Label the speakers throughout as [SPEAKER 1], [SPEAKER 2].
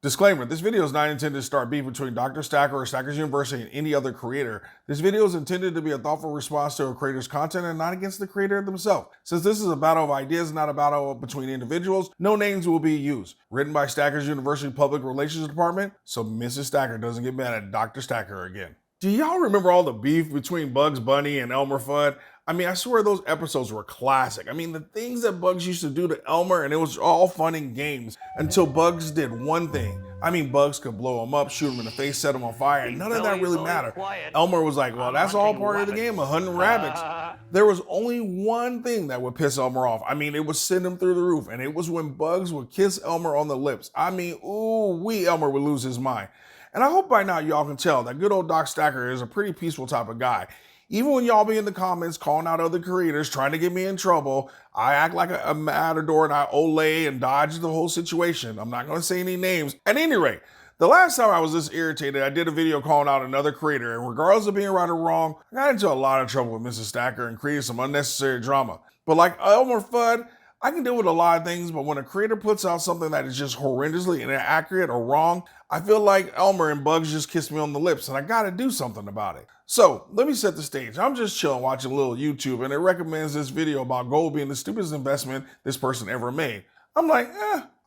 [SPEAKER 1] Disclaimer, this video is not intended to start beef between Dr. Stacker or Stackers University and any other creator. This video is intended to be a thoughtful response to a creator's content and not against the creator themselves. Since this is a battle of ideas, not a battle between individuals, no names will be used. Written by Stackers University Public Relations Department, so Mrs. Stacker doesn't get mad at Dr. Stacker again. Do y'all remember all the beef between Bugs Bunny and Elmer Fudd? I mean, I swear those episodes were classic. I mean, the things that Bugs used to do to Elmer, and it was all fun and games until Bugs did one thing. I mean, Bugs could blow him up, shoot him in the face, set him on fire, and none of that really mattered. Elmer was like, well, that's all part of the game of hunting rabbits. There was only one thing that would piss Elmer off. I mean, it would send him through the roof, and it was when Bugs would kiss Elmer on the lips. I mean, Elmer would lose his mind. And I hope by now y'all can tell that good old Doc Stacker is a pretty peaceful type of guy. Even when y'all be in the comments calling out other creators, trying to get me in trouble, I act like a matador and I olay and dodge the whole situation. I'm not going to say any names. At any rate, the last time I was this irritated, I did a video calling out another creator, and regardless of being right or wrong, I got into a lot of trouble with Mrs. Stacker and created some unnecessary drama. But like Elmer Fudd, I can deal with a lot of things, but when a creator puts out something that is just horrendously inaccurate or wrong, I feel like Elmer and Bugs just kissed me on the lips, and I gotta do something about it. So, let me set the stage. I'm just chilling watching a little YouTube, and it recommends this video about gold being the stupidest investment this person ever made. I'm like,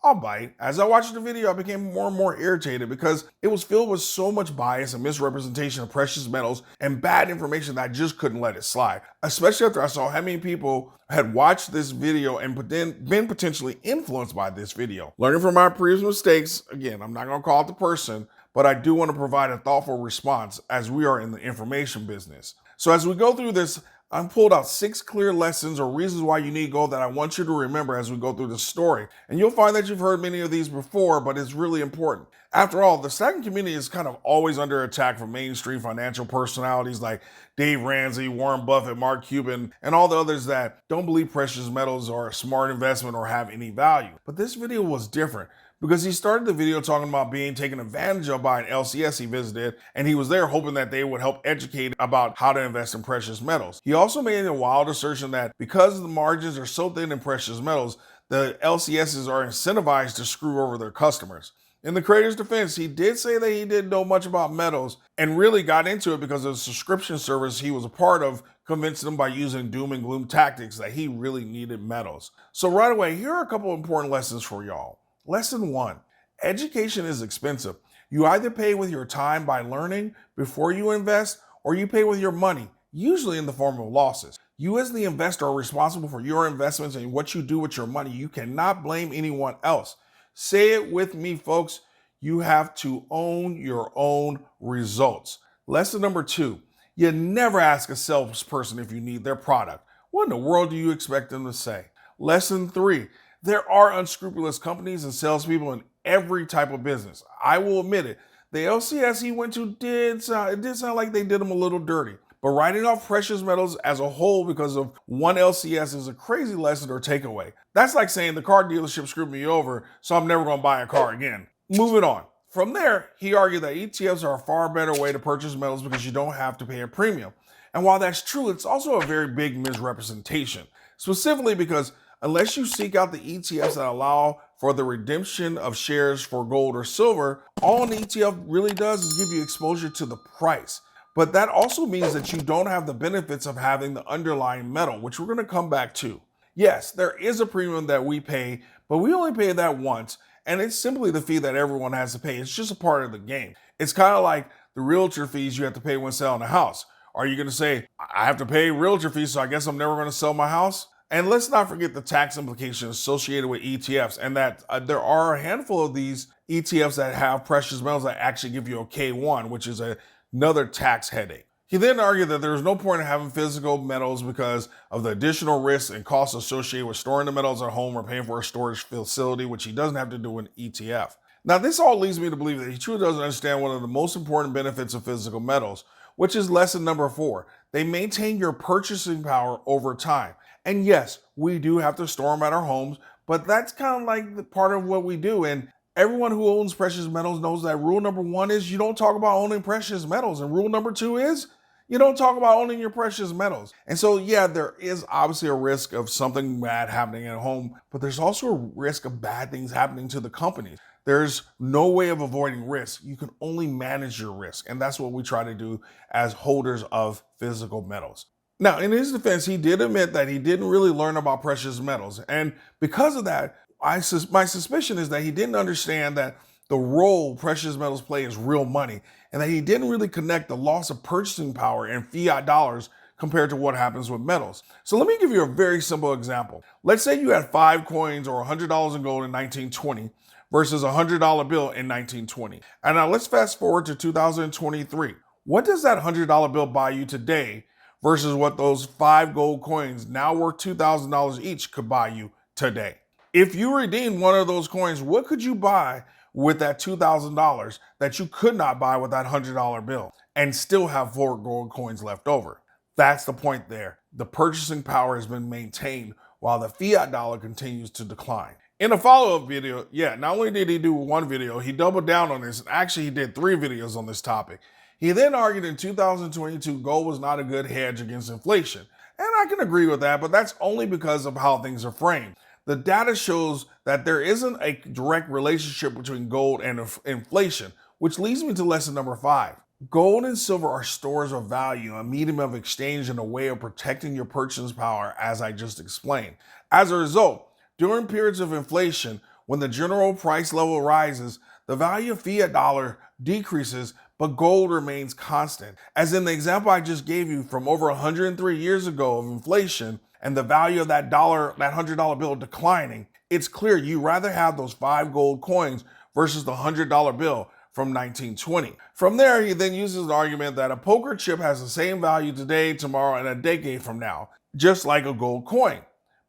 [SPEAKER 1] I'll bite. As I watched the video, I became more and more irritated because it was filled with so much bias and misrepresentation of precious metals and bad information that I just couldn't let it slide. Especially after I saw how many people had watched this video and been potentially influenced by this video. Learning from my previous mistakes, again, I'm not gonna call it the person, but I do want to provide a thoughtful response as we are in the information business. So as we go through this, I've pulled out 6 clear lessons or reasons why you need gold that I want you to remember as we go through the story. And you'll find that you've heard many of these before, but it's really important. After all, the stacking community is kind of always under attack from mainstream financial personalities like Dave Ramsey, Warren Buffett, Mark Cuban, and all the others that don't believe precious metals are a smart investment or have any value. But this video was different, because he started the video talking about being taken advantage of by an LCS he visited, and he was there hoping that they would help educate about how to invest in precious metals. He also made a wild assertion that because the margins are so thin in precious metals, the LCSs are incentivized to screw over their customers. In the creator's defense, he did say that he didn't know much about metals and really got into it because of the subscription service he was a part of convinced them by using doom and gloom tactics that he really needed metals. So right away, here are a couple important lessons for y'all. Lesson 1, education is expensive. You either pay with your time by learning before you invest, or you pay with your money, usually in the form of losses. You as the investor are responsible for your investments and what you do with your money. You cannot blame anyone else. Say it with me, folks. You have to own your own results. Lesson number 2, you never ask a salesperson if you need their product. What in the world do you expect them to say? Lesson 3, there are unscrupulous companies and salespeople in every type of business. I will admit it. The LCS he went to did sound like they did him a little dirty. But writing off precious metals as a whole because of one LCS is a crazy lesson or takeaway. That's like saying the car dealership screwed me over, so I'm never going to buy a car again. Moving on. From there, he argued that ETFs are a far better way to purchase metals because you don't have to pay a premium. And while that's true, it's also a very big misrepresentation. Specifically because unless you seek out the ETFs that allow for the redemption of shares for gold or silver, all an ETF really does is give you exposure to the price. But that also means that you don't have the benefits of having the underlying metal, which we're going to come back to. Yes, there is a premium that we pay, but we only pay that once, and it's simply the fee that everyone has to pay. It's just a part of the game. It's kind of like the realtor fees you have to pay when selling a house. Are you going to say, I have to pay realtor fees, so I guess I'm never going to sell my house? And let's not forget the tax implications associated with ETFs, and that there are a handful of these ETFs that have precious metals that actually give you a K1, which is another tax headache. He then argued that there is no point in having physical metals because of the additional risks and costs associated with storing the metals at home or paying for a storage facility, which he doesn't have to do in ETF. Now, this all leads me to believe that he truly doesn't understand one of the most important benefits of physical metals, which is lesson number 4. They maintain your purchasing power over time. And yes, we do have to store them at our homes, but that's kind of like the part of what we do. And everyone who owns precious metals knows that rule number 1 is you don't talk about owning precious metals. And rule number 2 is you don't talk about owning your precious metals. And so, yeah, there is obviously a risk of something bad happening at home, but there's also a risk of bad things happening to the companies. There's no way of avoiding risk. You can only manage your risk. And that's what we try to do as holders of physical metals. Now, in his defense, he did admit that he didn't really learn about precious metals. And because of that, my suspicion is that he didn't understand that the role precious metals play is real money, and that he didn't really connect the loss of purchasing power in fiat dollars compared to what happens with metals. So let me give you a very simple example. Let's say you had 5 coins or $100 in gold in 1920 versus a $100 bill in 1920. And now let's fast forward to 2023. What does that $100 bill buy you today versus what those 5 gold coins, now worth $2,000 each, could buy you today? If you redeemed one of those coins, what could you buy with that $2,000 that you could not buy with that $100 bill and still have 4 gold coins left over? That's the point there. The purchasing power has been maintained while the fiat dollar continues to decline. In a follow-up video, not only did he do one video, he doubled down on this. Actually, he did 3 videos on this topic. He then argued in 2022 gold was not a good hedge against inflation. And I can agree with that, but that's only because of how things are framed. The data shows that there isn't a direct relationship between gold and inflation, which leads me to lesson number 5. Gold and silver are stores of value, a medium of exchange and a way of protecting your purchasing power, as I just explained. As a result, during periods of inflation, when the general price level rises, the value of fiat dollar decreases, but gold remains constant. As in the example I just gave you from over 103 years ago of inflation and the value of that $100 bill declining, it's clear you rather have those 5 gold coins versus the $100 bill from 1920. From there, he then uses the argument that a poker chip has the same value today, tomorrow, and a decade from now, just like a gold coin.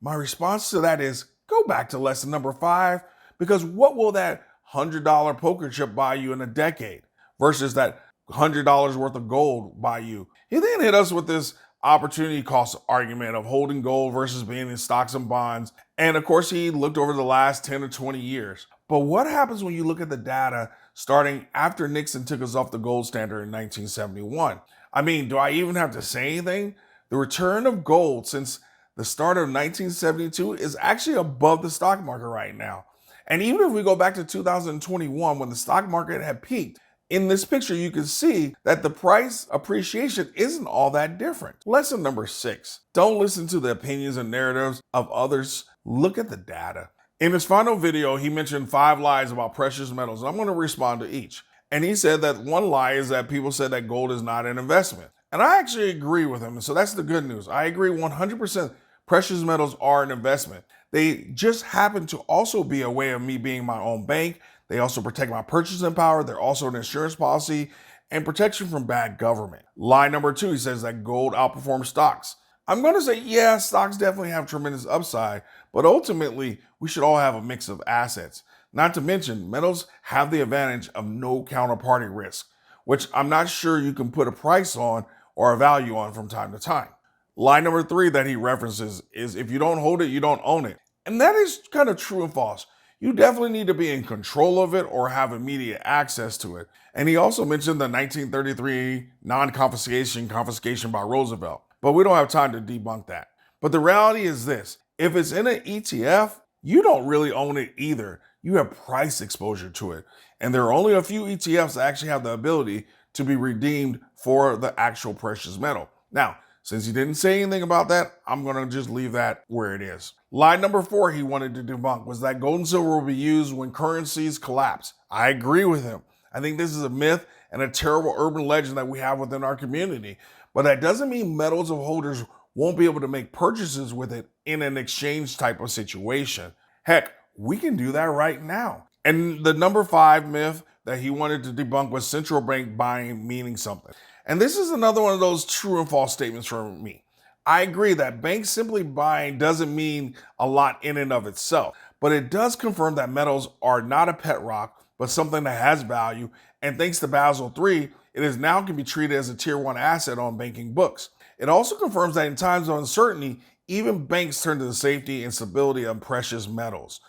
[SPEAKER 1] My response to that is, go back to lesson number 5, because what will that $100 poker chip buy you in a decade versus that $100 worth of gold buy you? He then hit us with this opportunity cost argument of holding gold versus being in stocks and bonds. And of course, he looked over the last 10 or 20 years. But what happens when you look at the data starting after Nixon took us off the gold standard in 1971? I mean, do I even have to say anything? The return of gold since the start of 1972 is actually above the stock market right now. And even if we go back to 2021, when the stock market had peaked, in this picture, you can see that the price appreciation isn't all that different. Lesson number 6, don't listen to the opinions and narratives of others. Look at the data. In his final video, he mentioned 5 lies about precious metals. I'm going to respond to each. And he said that one lie is that people said that gold is not an investment. And I actually agree with him. So that's the good news. I agree 100%. Precious metals are an investment. They just happen to also be a way of me being my own bank. They also protect my purchasing power. They're also an insurance policy and protection from bad government. Lie number 2, he says that gold outperforms stocks. I'm going to say, yeah, stocks definitely have tremendous upside, but ultimately, we should all have a mix of assets. Not to mention, metals have the advantage of no counterparty risk, which I'm not sure you can put a price on or a value on from time to time. Lie number 3 that he references is if you don't hold it, you don't own it. And that is kind of true and false. You definitely need to be in control of it or have immediate access to it. And he also mentioned the 1933 confiscation by Roosevelt, but we don't have time to debunk that. But the reality is this, if it's in an ETF, you don't really own it either. You have price exposure to it. And there are only a few ETFs that actually have the ability to be redeemed for the actual precious metal. Now, since he didn't say anything about that, I'm going to just leave that where it is. Lie number 4 he wanted to debunk was that gold and silver will be used when currencies collapse. I agree with him. I think this is a myth and a terrible urban legend that we have within our community. But that doesn't mean metals of holders won't be able to make purchases with it in an exchange type of situation. Heck, we can do that right now. And the number 5 myth that he wanted to debunk was central bank buying meaning something. And this is another one of those true and false statements from me. I agree that banks simply buying doesn't mean a lot in and of itself, but it does confirm that metals are not a pet rock, but something that has value. And thanks to Basel III, it is now can be treated as a tier 1 asset on banking books. It also confirms that in times of uncertainty, even banks turn to the safety and stability of precious metals.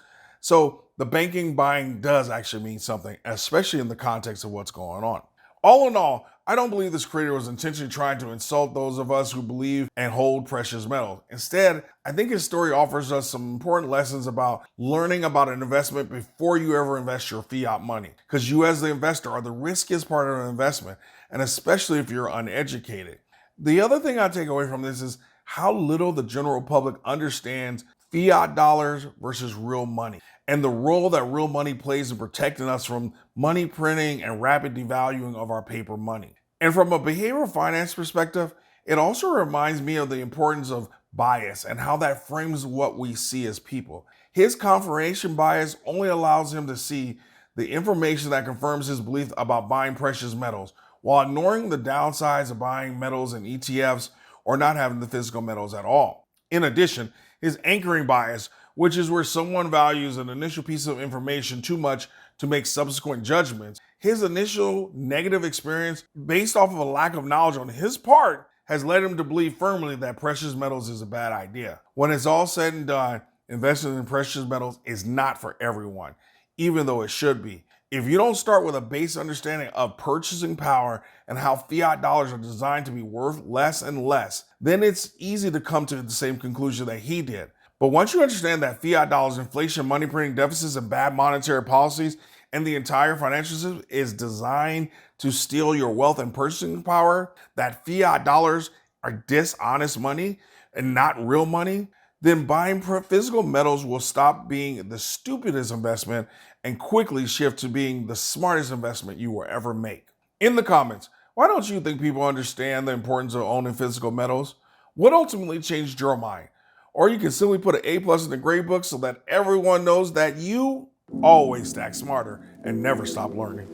[SPEAKER 1] So the banking buying does actually mean something, especially in the context of what's going on. All in all, I don't believe this creator was intentionally trying to insult those of us who believe and hold precious metals. Instead, I think his story offers us some important lessons about learning about an investment before you ever invest your fiat money. Because you as the investor are the riskiest part of an investment, and especially if you're uneducated. The other thing I take away from this is how little the general public understands fiat dollars versus real money, and the role that real money plays in protecting us from money printing and rapid devaluing of our paper money. And from a behavioral finance perspective, it also reminds me of the importance of bias and how that frames what we see as people. His confirmation bias only allows him to see the information that confirms his belief about buying precious metals, while ignoring the downsides of buying metals in ETFs or not having the physical metals at all. In addition, his anchoring bias, which is where someone values an initial piece of information too much to make subsequent judgments, his initial negative experience based off of a lack of knowledge on his part has led him to believe firmly that precious metals is a bad idea. When it's all said and done, investing in precious metals is not for everyone, even though it should be. If you don't start with a base understanding of purchasing power and how fiat dollars are designed to be worth less and less, then it's easy to come to the same conclusion that he did. But once you understand that fiat dollars, inflation, money printing deficits, and bad monetary policies, and the entire financial system is designed to steal your wealth and purchasing power, that fiat dollars are dishonest money and not real money, then buying physical metals will stop being the stupidest investment and quickly shift to being the smartest investment you will ever make. In the comments, why don't you think people understand the importance of owning physical metals? What ultimately changed your mind? Or you can simply put an A+ in the grade book so that everyone knows that you always stack smarter and never stop learning.